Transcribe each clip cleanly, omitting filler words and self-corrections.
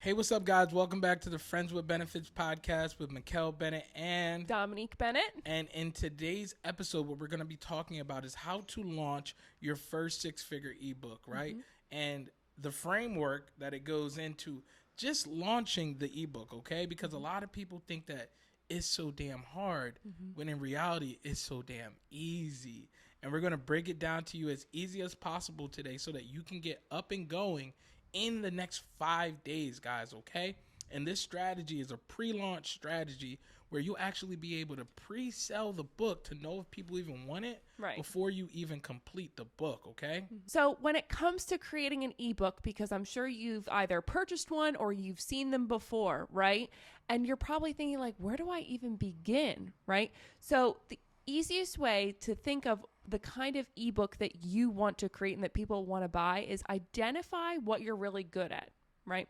Hey, what's up, guys? Welcome back to the Friends with Benefits podcast with Mikkel Bennett and Dominique Bennett. And in today's episode, what we're going to be talking about is how to launch your first six-figure ebook, right? And the framework that it goes into just launching the ebook, okay? Because a lot of people think that it's so damn hard when in reality it's so damn easy. And we're going to break it down to you as easy as possible today so that you can get up and going in the next 5 days, guys, okay? And this strategy is a pre-launch strategy where you'll actually be able to pre-sell the book to know if people even want it before you even complete the book, okay? So when it comes to creating an ebook, because I'm sure you've either purchased one or you've seen them before, right? And you're probably thinking like, where do I even begin, right? So the easiest way to think of the kind of ebook that you want to create and that people want to buy is identify what you're really good at, right?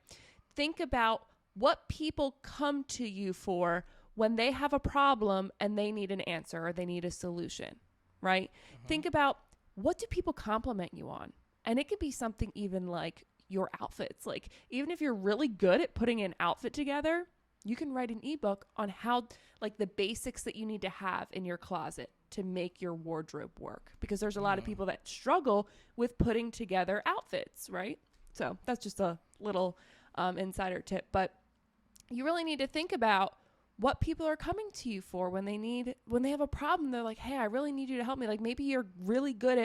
Think about what people come to you for when they have a problem and they need an answer or they need a solution, right? Think about, what do people compliment you on? And it could be something even like your outfits. Like, even if you're really good at putting an outfit together, you can write an ebook on how, like, the basics that you need to have in your closet to make your wardrobe work, because there's a lot of people that struggle with putting together outfits, right? So that's just a little insider tip, but you really need to think about what people are coming to you for when they have a problem. They're like, hey, I really need you to help me. Like, maybe you're really good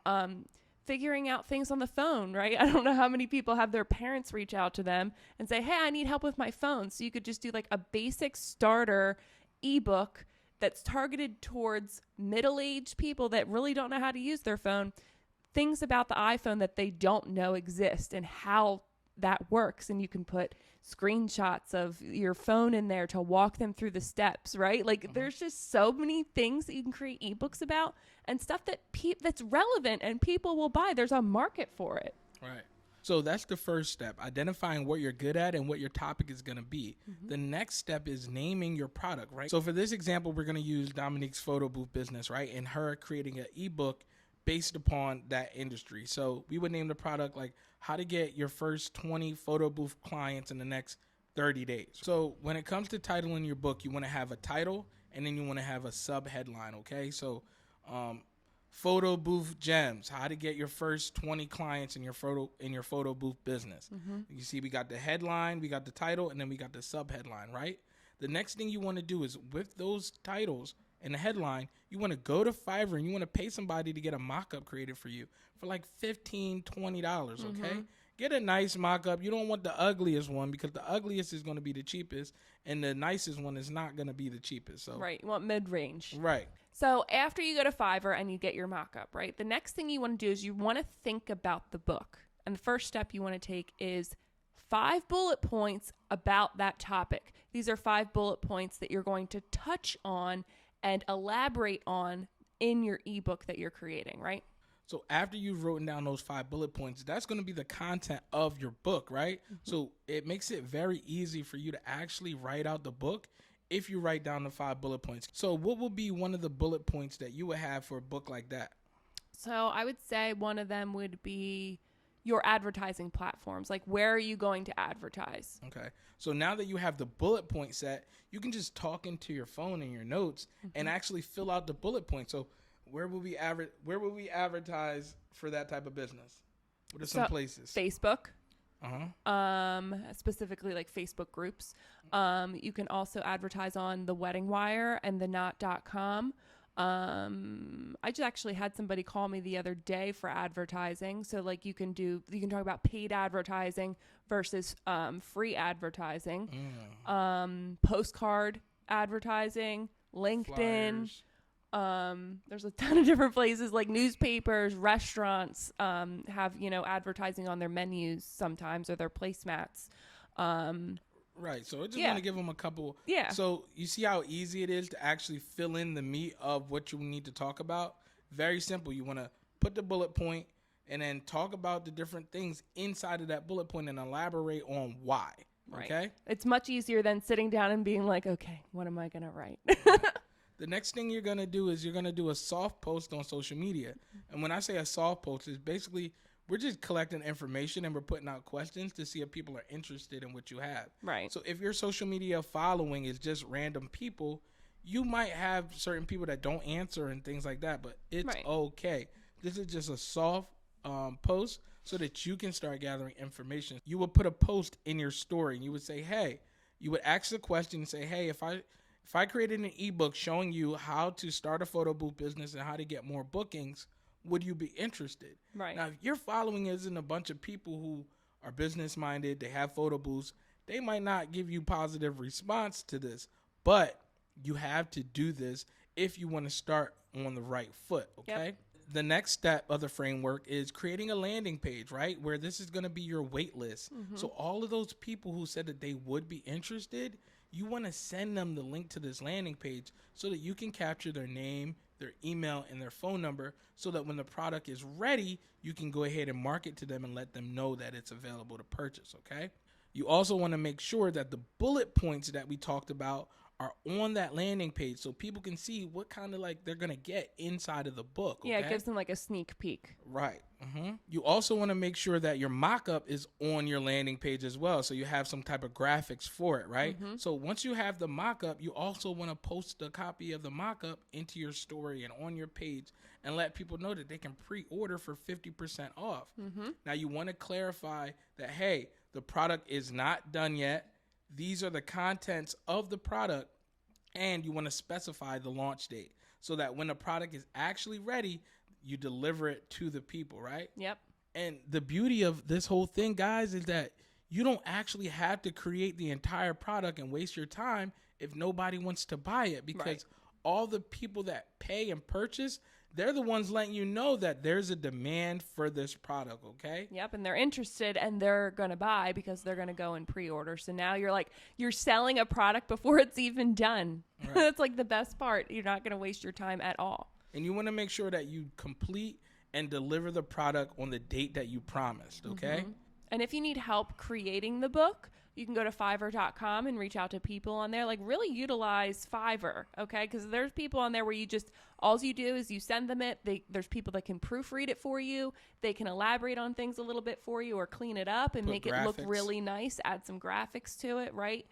at figuring out things on the phone, right? I don't know how many people have their parents reach out to them and say, hey, I need help with my phone. So you could just do like a basic starter ebook that's targeted towards middle-aged people that really don't know how to use their phone, things about the iPhone that they don't know exist and how that works. And you can put screenshots of your phone in there to walk them through the steps, right? Like, there's just so many things that you can create ebooks about and stuff that that's relevant and people will buy. There's a market for it. Right. So that's the first step, identifying what you're good at and what your topic is going to be. The next step is naming your product, right? So for this example, we're going to use Dominique's photo booth business, right? And her creating an ebook based upon that industry. So we would name the product like how to get your first 20 photo booth clients in the next 30 days. So when it comes to titling your book, you want to have a title and then you want to have a sub headline, okay? So photo booth gems, how to get your first 20 clients in your photo booth business. You see, we got the headline, we got the title, and then we got the sub headline, right? The next thing you want to do is with those titles and the headline, you want to go to Fiverr and you want to pay somebody to get a mock-up created for you for like $15, $20, okay? Get a nice mock-up. You don't want the ugliest one, because the ugliest is going to be the cheapest and the nicest one is not going to be the cheapest. So Right. You want mid-range. Right. So after you go to Fiverr and you get your mock-up, right, the next thing you want to do is you want to think about the book. And the first step you want to take is 5 bullet points about that topic. These are 5 bullet points that you're going to touch on and elaborate on in your ebook that you're creating, right? So after you've written down those 5 bullet points, that's going to be the content of your book, right? So it makes it very easy for you to actually write out the book if you write down the 5 bullet points. So what will be one of the bullet points that you would have for a book like that? So I would say one of them would be your advertising platforms. Like, where are you going to advertise? Okay. So now that you have the bullet point set, you can just talk into your phone and your notes and actually fill out the bullet points. So where will we advertise for that type of business? What are some places? Facebook. Specifically like Facebook groups. You can also advertise on the Wedding Wire and the Knot.com. I just actually had somebody call me the other day for advertising. So like you can talk about paid advertising versus free advertising, postcard advertising, LinkedIn. There's a ton of different places, like newspapers, restaurants have, advertising on their menus sometimes, or their placemats. Right. So I just want to give them a couple. Yeah. So you see how easy it is to actually fill in the meat of what you need to talk about? Very simple. You want to put the bullet point and then talk about the different things inside of that bullet point and elaborate on why. Right. Okay. It's much easier than sitting down and being like, okay, what am I going to write? The next thing you're going to do is you're going to do a soft post on social media. And when I say a soft post, it's basically We're just collecting information and we're putting out questions to see if people are interested in what you have. Right. So if your social media following is just random people, you might have certain people that don't answer and things like that, but it's okay. This is just a soft post so that you can start gathering information. You would put a post in your story and you would say, hey, you would ask the question and say, hey, if I created an ebook showing you how to start a photo booth business and how to get more bookings, would you be interested? Right. Now, if your following isn't a bunch of people who are business minded, they have photo booths, they might not give you positive response to this, but you have to do this if you want to start on the right foot, okay? Yep. The next step of the framework is creating a landing page, right? Where this is going to be your wait list. Mm-hmm. So all of those people who said that they would be interested, you want to send them the link to this landing page so that you can capture their name, their email, and their phone number so that when the product is ready, you can go ahead and market to them and let them know that it's available to purchase, okay? You also want to make sure that the bullet points that we talked about are on that landing page so people can see what kind of like they're going to get inside of the book. Okay? Yeah, it gives them like a sneak peek. Right. Mm-hmm. You also want to make sure that your mock-up is on your landing page as well. So you have some type of graphics for it, right? Mm-hmm. So once you have the mock-up, you also want to post a copy of the mock-up into your story and on your page and let people know that they can pre-order for 50% off. Mm-hmm. Now you want to clarify that, hey, the product is not done yet. These are the contents of the product, and you want to specify the launch date so that when the product is actually ready, you deliver it to the people, right? Yep. And the beauty of this whole thing, guys, is that you don't actually have to create the entire product and waste your time if nobody wants to buy it, because all the people that pay and purchase, they're the ones letting you know that there's a demand for this product, okay? Yep, and they're interested and they're going to buy because they're going to go and pre-order. So now you're selling a product before it's even done. Right. That's like the best part. You're not going to waste your time at all. And you want to make sure that you complete and deliver the product on the date that you promised, okay? Mm-hmm. And if you need help creating the book, you can go to Fiverr.com and reach out to people on there. Like, really utilize Fiverr, okay? Because there's people on there where all you do is you send them it. There's people that can proofread it for you. They can elaborate on things a little bit for you or clean it up and make it look really nice, add some graphics to it, right?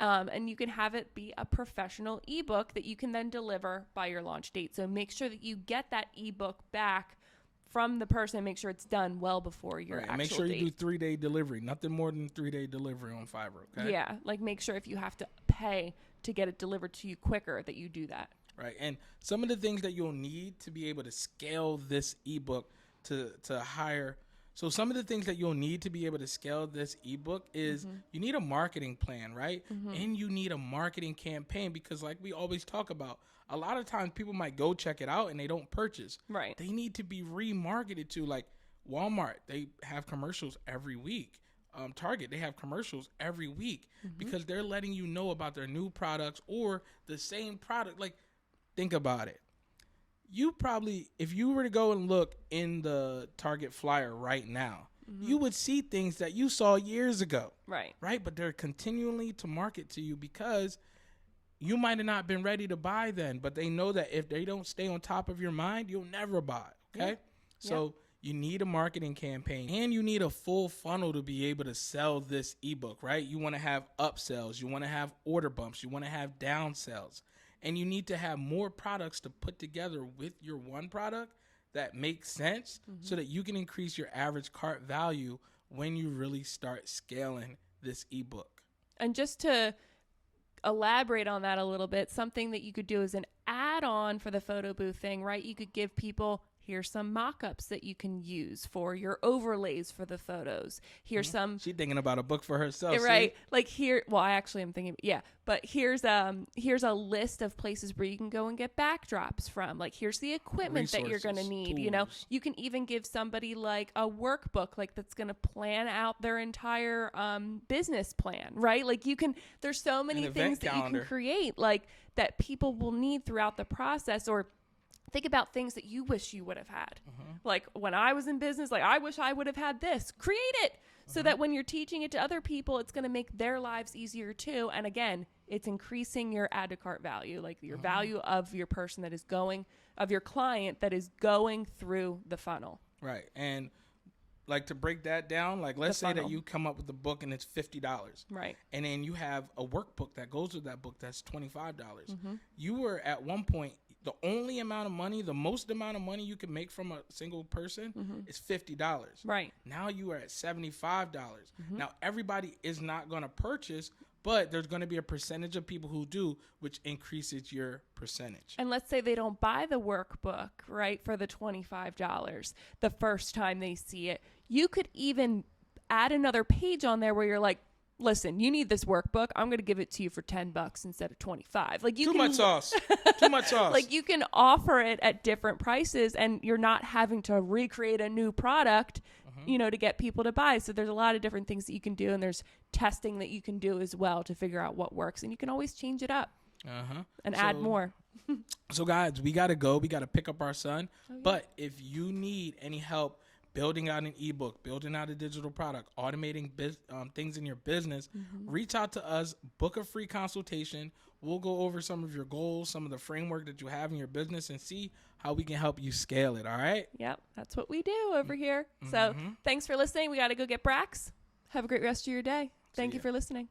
And you can have it be a professional ebook that you can then deliver by your launch date. So make sure that you get that ebook back from the person and make sure it's done well before your actual make sure date. You do 3-day delivery. Nothing more than 3-day delivery on Fiverr, okay? Yeah, like make sure if you have to pay to get it delivered to you quicker that you do that. Right, and some of the things that you'll need to be able to scale this ebook to hire. So some of the things that you'll need to be able to scale this ebook is you need a marketing plan, right? Mm-hmm. And you need a marketing campaign because like we always talk about, a lot of times people might go check it out and they don't purchase. Right. They need to be remarketed to, like Walmart. They have commercials every week. Target, they have commercials every week because they're letting you know about their new products or the same product. Like, think about it. You probably, if you were to go and look in the Target flyer right now, you would see things that you saw years ago. Right. Right? But they're continually to market to you because you might have not been ready to buy then, but they know that if they don't stay on top of your mind, you'll never buy. Okay? Yep. So you need a marketing campaign and you need a full funnel to be able to sell this ebook, right? You want to have upsells. You want to have order bumps. You want to have downsells. And you need to have more products to put together with your one product that makes sense so that you can increase your average cart value when you really start scaling this ebook. And just to elaborate on that a little bit, something that you could do as an add-on for the photo booth thing, right? You could give people, here's some mock-ups that you can use for your overlays for the photos. Here's some... She's thinking about a book for herself. Right. See? Like here... Well, I actually am thinking... Yeah. But here's a list of places where you can go and get backdrops from. Like, here's the equipment that you're going to need. Tools. You know, you can even give somebody like a workbook, like that's going to plan out their entire business plan, right? Like there's so many things that you can create, like that people will need throughout the process. Or think about things that you wish you would have had. Like when I was in business, like I wish I would have had this. Create it so that when you're teaching it to other people, it's going to make their lives easier too. And again, it's increasing your add to cart value, like your value of your person that is going, of your client that is going through the funnel. Right. And like to break that down, like let's say that funnel. you come up with a book and it's $50. Right. And then you have a workbook that goes with that book that's $25. You were at one point, the only amount of money, the most amount of money you can make from a single person is $50. Right. Now you are at $75. Now everybody is not going to purchase, but there's going to be a percentage of people who do, which increases your percentage. And let's say they don't buy the workbook, right, for the $25 the first time they see it. You could even add another page on there where you're like, listen, you need this workbook. I'm going to give it to you for $10 instead of $25. Like you Too much sauce. Too much sauce. Like you can offer it at different prices and you're not having to recreate a new product, you know, to get people to buy. So there's a lot of different things that you can do, and there's testing that you can do as well to figure out what works, and you can always change it up and add more. So guys, we got to go. We got to pick up our son. But if you need any help building out an ebook, building out a digital product, automating things in your business, reach out to us, book a free consultation. We'll go over some of your goals, some of the framework that you have in your business, and see how we can help you scale it. All right? Yep. That's what we do over here. So thanks for listening. We got to go get Brax. Have a great rest of your day. Thank you for listening.